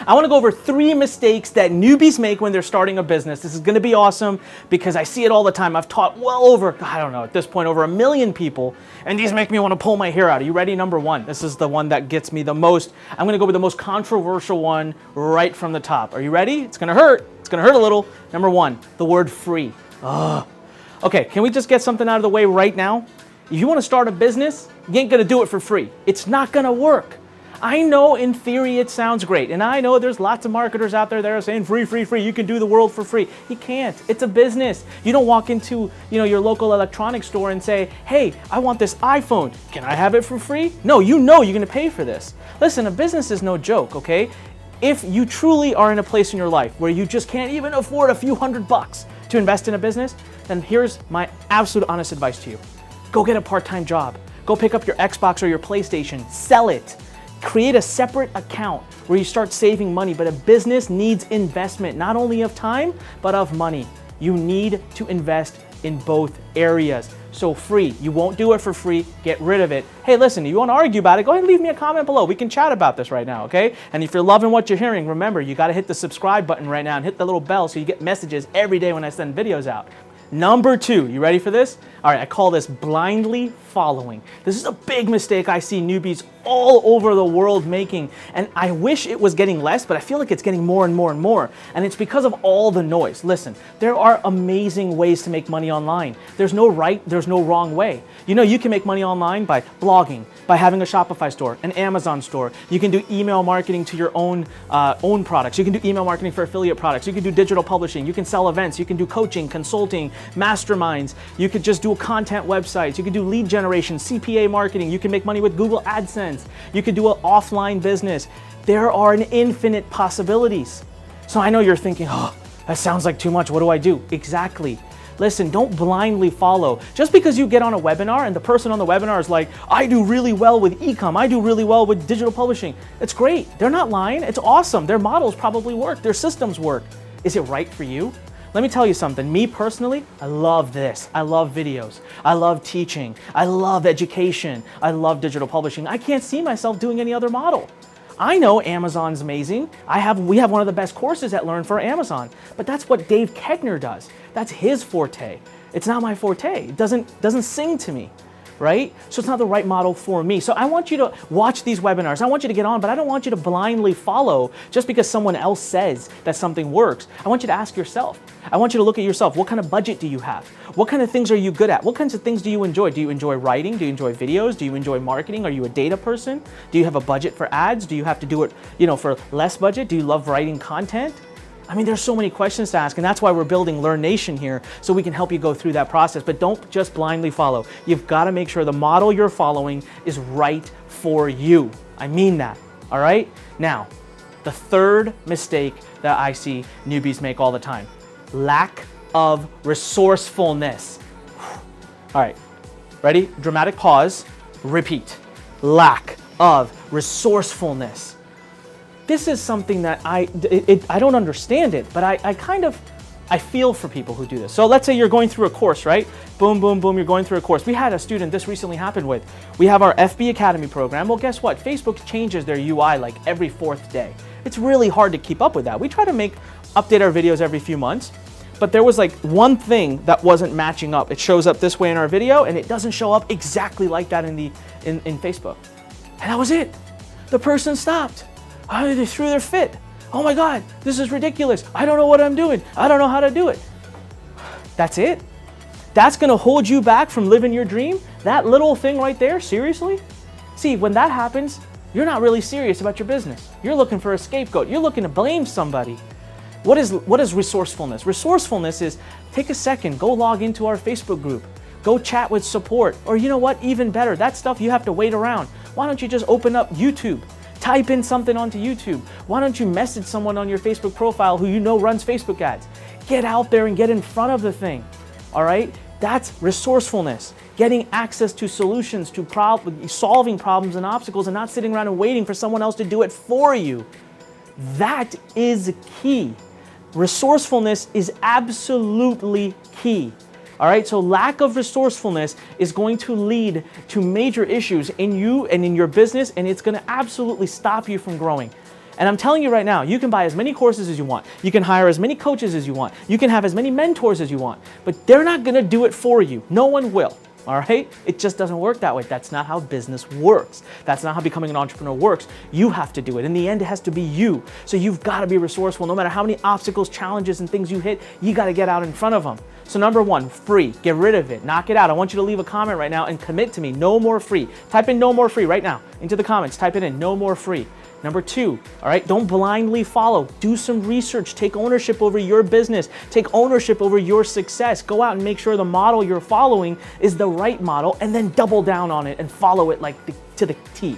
I want to go over 3 mistakes that newbies make when they're starting a business. This is going to be awesome because I see it all the time. I've taught well over, I don't know, at this point, over 1 million people, and these make me want to pull my hair out. Are you ready? Number 1. This is the one that gets me the most. I'm going to go with the most controversial one right from the top. Are you ready? It's going to hurt. It's going to hurt a little. Number 1, the word free. Ugh. Okay, can we just get something out of the way right now? If you want to start a business, you ain't going to do it for free. It's not going to work. I know in theory it sounds great, and I know there's lots of marketers out there that are saying free, free, free. You can do the world for free. You can't. It's a business. You don't walk into your local electronics store and say, hey, I want this iPhone. Can I have it for free? No, you know you're going to pay for this. Listen, a business is no joke, okay? If you truly are in a place in your life where you just can't even afford a few $100 to invest in a business, then here's my absolute honest advice to you. Go get a part-time job. Go pick up your Xbox or your PlayStation. Sell it. Create a separate account where you start saving money, but a business needs investment, not only of time, but of money. You need to invest in both areas. So free, you won't do it for free, get rid of it. Hey, listen, if you want to argue about it, go ahead and leave me a comment below. We can chat about this right now, okay? And if you're loving what you're hearing, remember, you got to hit the subscribe button right now and hit the little bell so you get messages every day when I send videos out. Number 2, you ready for this? All right, I call this blindly following. This is a big mistake I see newbies all over the world making, and I wish it was getting less, but I feel like it's getting more and more and more, and it's because of all the noise. Listen, there are amazing ways to make money online. There's no right, there's no wrong way. You can make money online by blogging, by having a Shopify store, an Amazon store. You can do email marketing to your own products. You can do email marketing for affiliate products. You can do digital publishing. You can sell events. You can do coaching, consulting, masterminds. You could just do content websites. You could do lead generation, CPA marketing. You can make money with Google AdSense. You could do an offline business. There are an infinite possibilities. So I know you're thinking, oh, that sounds like too much. What do I do? Exactly. Listen, don't blindly follow. Just because you get on a webinar and the person on the webinar is like, I do really well with e-com, I do really well with digital publishing. It's great. They're not lying. It's awesome. Their models probably work. Their systems work. Is it right for you? Let me tell you something. Me personally, I love this. I love videos. I love teaching. I love education. I love digital publishing. I can't see myself doing any other model. I know Amazon's amazing. We have one of the best courses at Lurn for Amazon, but that's what Dave Kegner does. That's his forte. It's not my forte. It doesn't sing to me, right? So it's not the right model for me. So I want you to watch these webinars. I want you to get on, but I don't want you to blindly follow just because someone else says that something works. I want you to ask yourself. I want you to look at yourself. What kind of budget do you have? What kind of things are you good at? What kinds of things do you enjoy? Do you enjoy writing? Do you enjoy videos? Do you enjoy marketing? Are you a data person? Do you have a budget for ads? Do you have to do it, for less budget? Do you love writing content? I mean, there's so many questions to ask, and that's why we're building Lurn Nation here, so we can help you go through that process. But don't just blindly follow. You've got to make sure the model you're following is right for you. I mean that, all right? Now, the 3rd mistake that I see newbies make all the time: lack of resourcefulness. All right, ready? Dramatic pause, repeat. Lack of resourcefulness. This is something that I don't understand it, but I feel for people who do this. So let's say you're going through a course, right? Boom, boom, boom, you're going through a course. We had a student this recently happened with. We have our FB Academy program. Well, guess what? Facebook changes their UI like every 4th day. It's really hard to keep up with that. We try to update our videos every few months, but there was like one thing that wasn't matching up. It shows up this way in our video, and it doesn't show up exactly like that in Facebook. And that was it. The person stopped. They threw their fit. Oh my God, this is ridiculous. I don't know what I'm doing. I don't know how to do it. That's it? That's gonna hold you back from living your dream? That little thing right there, seriously? See, when that happens, you're not really serious about your business. You're looking for a scapegoat. You're looking to blame somebody. What is resourcefulness? Resourcefulness is take a second, go log into our Facebook group, go chat with support, or you know what, even better, that stuff you have to wait around. Why don't you just open up YouTube? Type in something onto YouTube. Why don't you message someone on your Facebook profile who you know runs Facebook ads? Get out there and get in front of the thing, all right? That's resourcefulness. Getting access to solutions, to solving problems and obstacles, and not sitting around and waiting for someone else to do it for you. That is key. Resourcefulness is absolutely key. All right, so lack of resourcefulness is going to lead to major issues in you and in your business, and it's going to absolutely stop you from growing. And I'm telling you right now, you can buy as many courses as you want. You can hire as many coaches as you want. You can have as many mentors as you want. But they're not going to do it for you. No one will. All right? It just doesn't work that way. That's not how business works. That's not how becoming an entrepreneur works. You have to do it. In the end, it has to be you. So you've got to be resourceful. No matter how many obstacles, challenges, and things you hit, you got to get out in front of them. So number one, free. Get rid of it. Knock it out. I want you to leave a comment right now and commit to me. No more free. Type in no more free right now into the comments. Type it in, no more free. Number two, all right, don't blindly follow. Do some research. Take ownership over your business. Take ownership over your success. Go out and make sure the model you're following is the right model, and then double down on it and follow it to the T.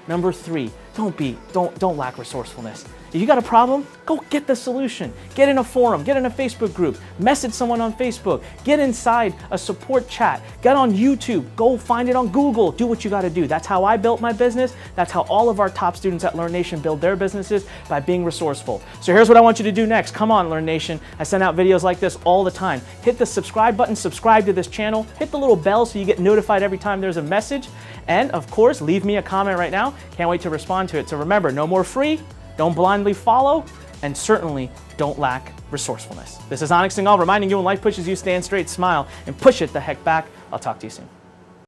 Number three, don't lack resourcefulness. If you got a problem, go get the solution. Get in a forum, get in a Facebook group, message someone on Facebook, get inside a support chat, get on YouTube, go find it on Google, do what you gotta do. That's how I built my business. That's how all of our top students at Lurn Nation build their businesses, by being resourceful. So here's what I want you to do next. Come on, Lurn Nation. I send out videos like this all the time. Hit the subscribe button, subscribe to this channel, hit the little bell so you get notified every time there's a message. And of course, leave me a comment right now. Can't wait to respond to it. So remember, no more free. Don't blindly follow, and certainly don't lack resourcefulness. This is Anik Singal reminding you, when life pushes you, stand straight, smile, and push it the heck back. I'll talk to you soon.